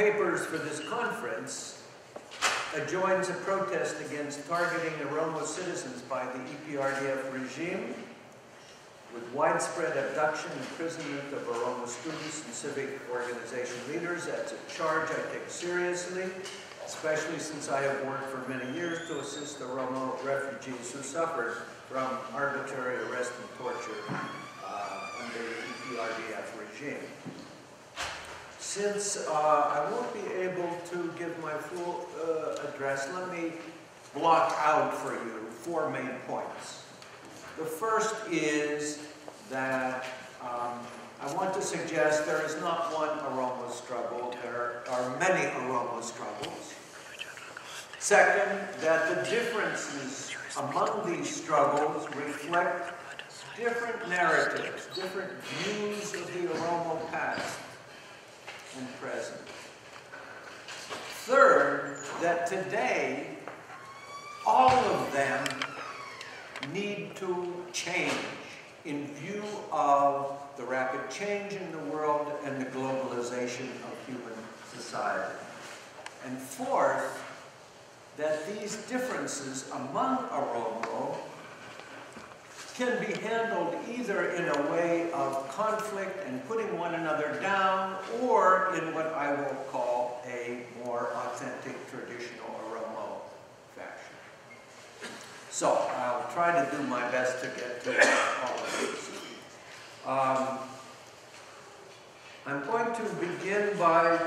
papers for this conference adjoins a protest against targeting Oromo citizens by the EPRDF regime, with widespread abduction and imprisonment of Oromo students and civic organization leaders. That's a charge I take seriously, especially since I have worked for many years to assist Oromo refugees who suffered from arbitrary arrest and torture under the EPRDF regime. Since I won't be able to give my full address, let me block out for you 4 main points. The first is that I want to suggest there is not one Oromo struggle, there are many Oromo struggles. Second, that the differences among these struggles reflect different narratives, different views of the Oromo past and present. Third, that today, all of them need to change in view of the rapid change in the world and the globalization of human society. And fourth, that these differences among Oromo can be handled either in a way of conflict and putting one another down, or in what I will call a more authentic traditional Oromo fashion. So I'll try to do my best to get to all of these. I'm going to begin by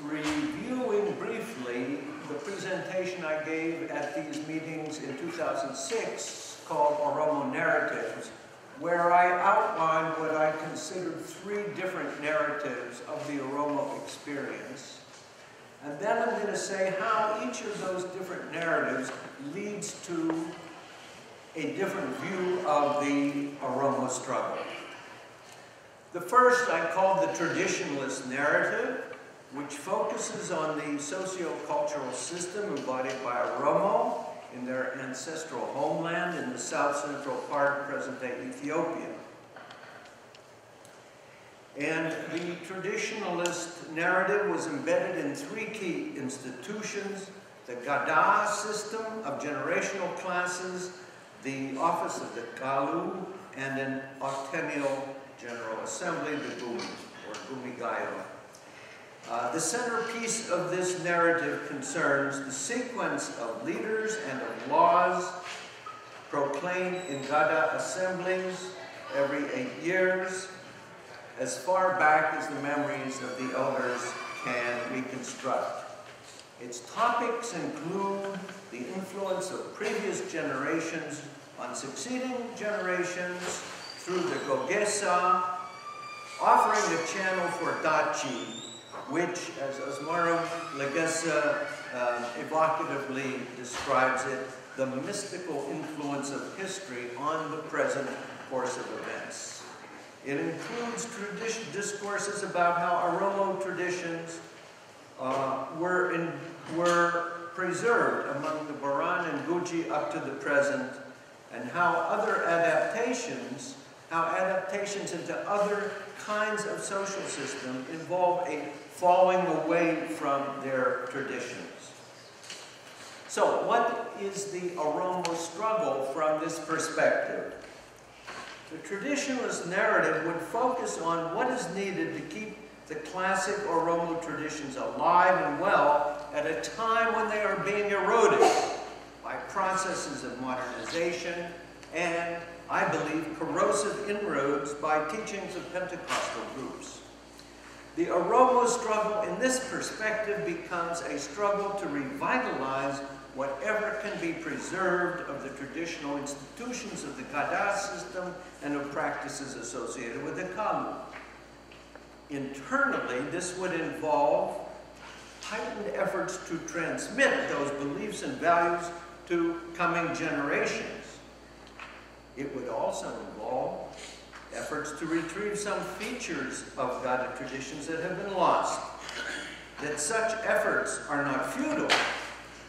reviewing briefly the presentation I gave at these meetings in 2006 called Oromo Narratives, where I outlined what I considered 3 different narratives of the Oromo experience. And then I'm going to say how each of those different narratives leads to a different view of the Oromo struggle. The first I called the Traditionalist Narrative, which focuses on the socio-cultural system embodied by Oromo in their ancestral homeland in the south-central part of present-day Ethiopia. And the Traditionalist Narrative was embedded in 3 key institutions: the Gada system of generational classes, the office of the Galu, and an octennial General Assembly, the Gumi, or Gumigayo. The centerpiece of this narrative concerns the sequence of leaders and of laws proclaimed in Gada assemblies every 8 years, as far back as the memories of the elders can reconstruct. Its topics include the influence of previous generations on succeeding generations through the Gogesa, offering a channel for Dachi, which, as Osmarum Legessa evocatively describes it, the mystical influence of history on the present course of events. It includes discourses about how Oromo traditions were preserved among the Boran and Guji up to the present, and how other adaptations, into other kinds of social system involve a falling away from their traditions. So what is the Oromo struggle from this perspective? The Traditionalist Narrative would focus on what is needed to keep the classic Oromo traditions alive and well at a time when they are being eroded by processes of modernization and, I believe, corrosive inroads by teachings of Pentecostal groups. The Oromo struggle in this perspective becomes a struggle to revitalize whatever can be preserved of the traditional institutions of the Gada system and of practices associated with the Kalu. Internally, this would involve heightened efforts to transmit those beliefs and values to coming generations. It would also involve efforts to retrieve some features of Gada traditions that have been lost. That such efforts are not futile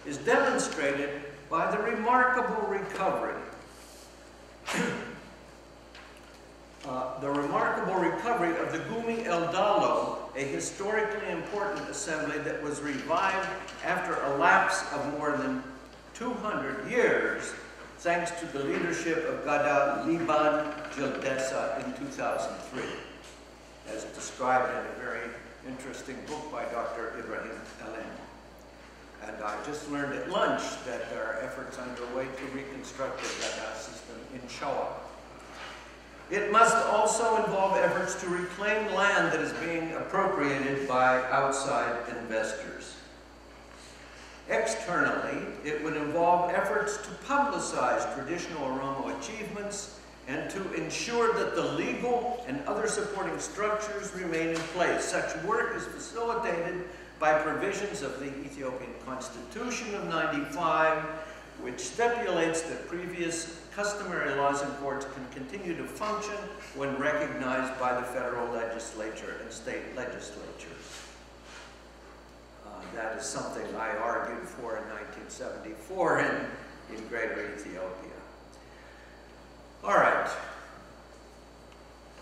is demonstrated by the remarkable recovery the remarkable recovery of the Gumi El Dalo, a historically important assembly that was revived after a lapse of more than 200 years, thanks to the leadership of Gada Liban Jildesa in 2003, as described in a very interesting book by Dr. Ibrahim Elen. And I just learned at lunch that there are efforts underway to reconstruct the Gada system in Shoa. It must also involve efforts to reclaim land that is being appropriated by outside investors. Externally, it would involve efforts to publicize traditional Oromo achievements and to ensure that the legal and other supporting structures remain in place. Such work is facilitated by provisions of the Ethiopian Constitution of '95, which stipulates that previous customary laws and courts can continue to function when recognized by the federal legislature and state legislatures. That is something I argued for in 1974 in Greater Ethiopia. All right.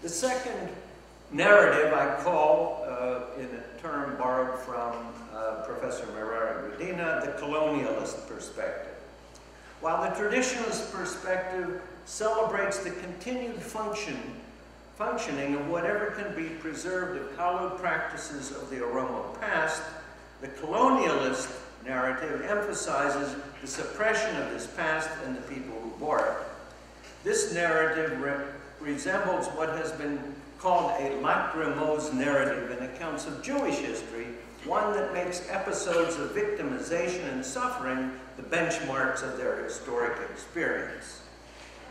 The second narrative I call, in a term borrowed from Professor Merera Gudina, the colonialist perspective. While the traditionalist perspective celebrates the continued functioning of whatever can be preserved of hallowed practices of the Oromo past, the colonialist narrative emphasizes the suppression of this past and the people who bore it. This narrative resembles what has been called a lachrymose narrative in accounts of Jewish history, one that makes episodes of victimization and suffering the benchmarks of their historic experience.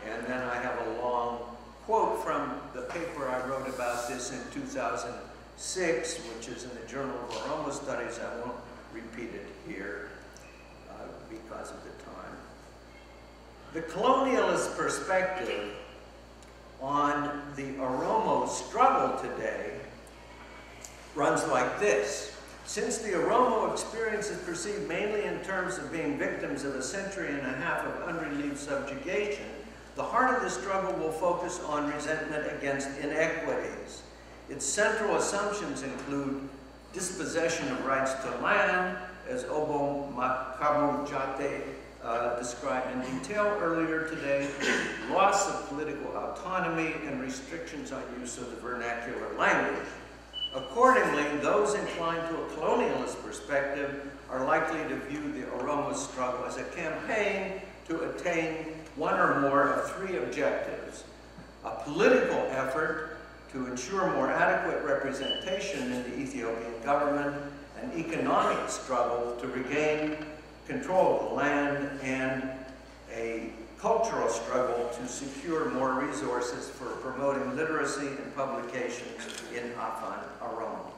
And then I have a long quote from the paper I wrote about this in 2006, which is in the Journal of Oromo Studies. I won't repeat it here because of the time. The colonialist perspective on the Oromo struggle today runs like this. Since the Oromo experience is perceived mainly in terms of being victims of a century and a half of unrelieved subjugation, the heart of the struggle will focus on resentment against inequities. Its central assumptions include dispossession of rights to land, as Obo Makamu Jate described in detail earlier today, loss of political autonomy, and restrictions on use of the vernacular language. Accordingly, those inclined to a colonialist perspective are likely to view the Oromo struggle as a campaign to attain one or more of three objectives: a political effort to ensure more adequate representation in the Ethiopian government, an economic struggle to regain control of the land, and a cultural struggle to secure more resources for promoting literacy and publications in Afan Oromo.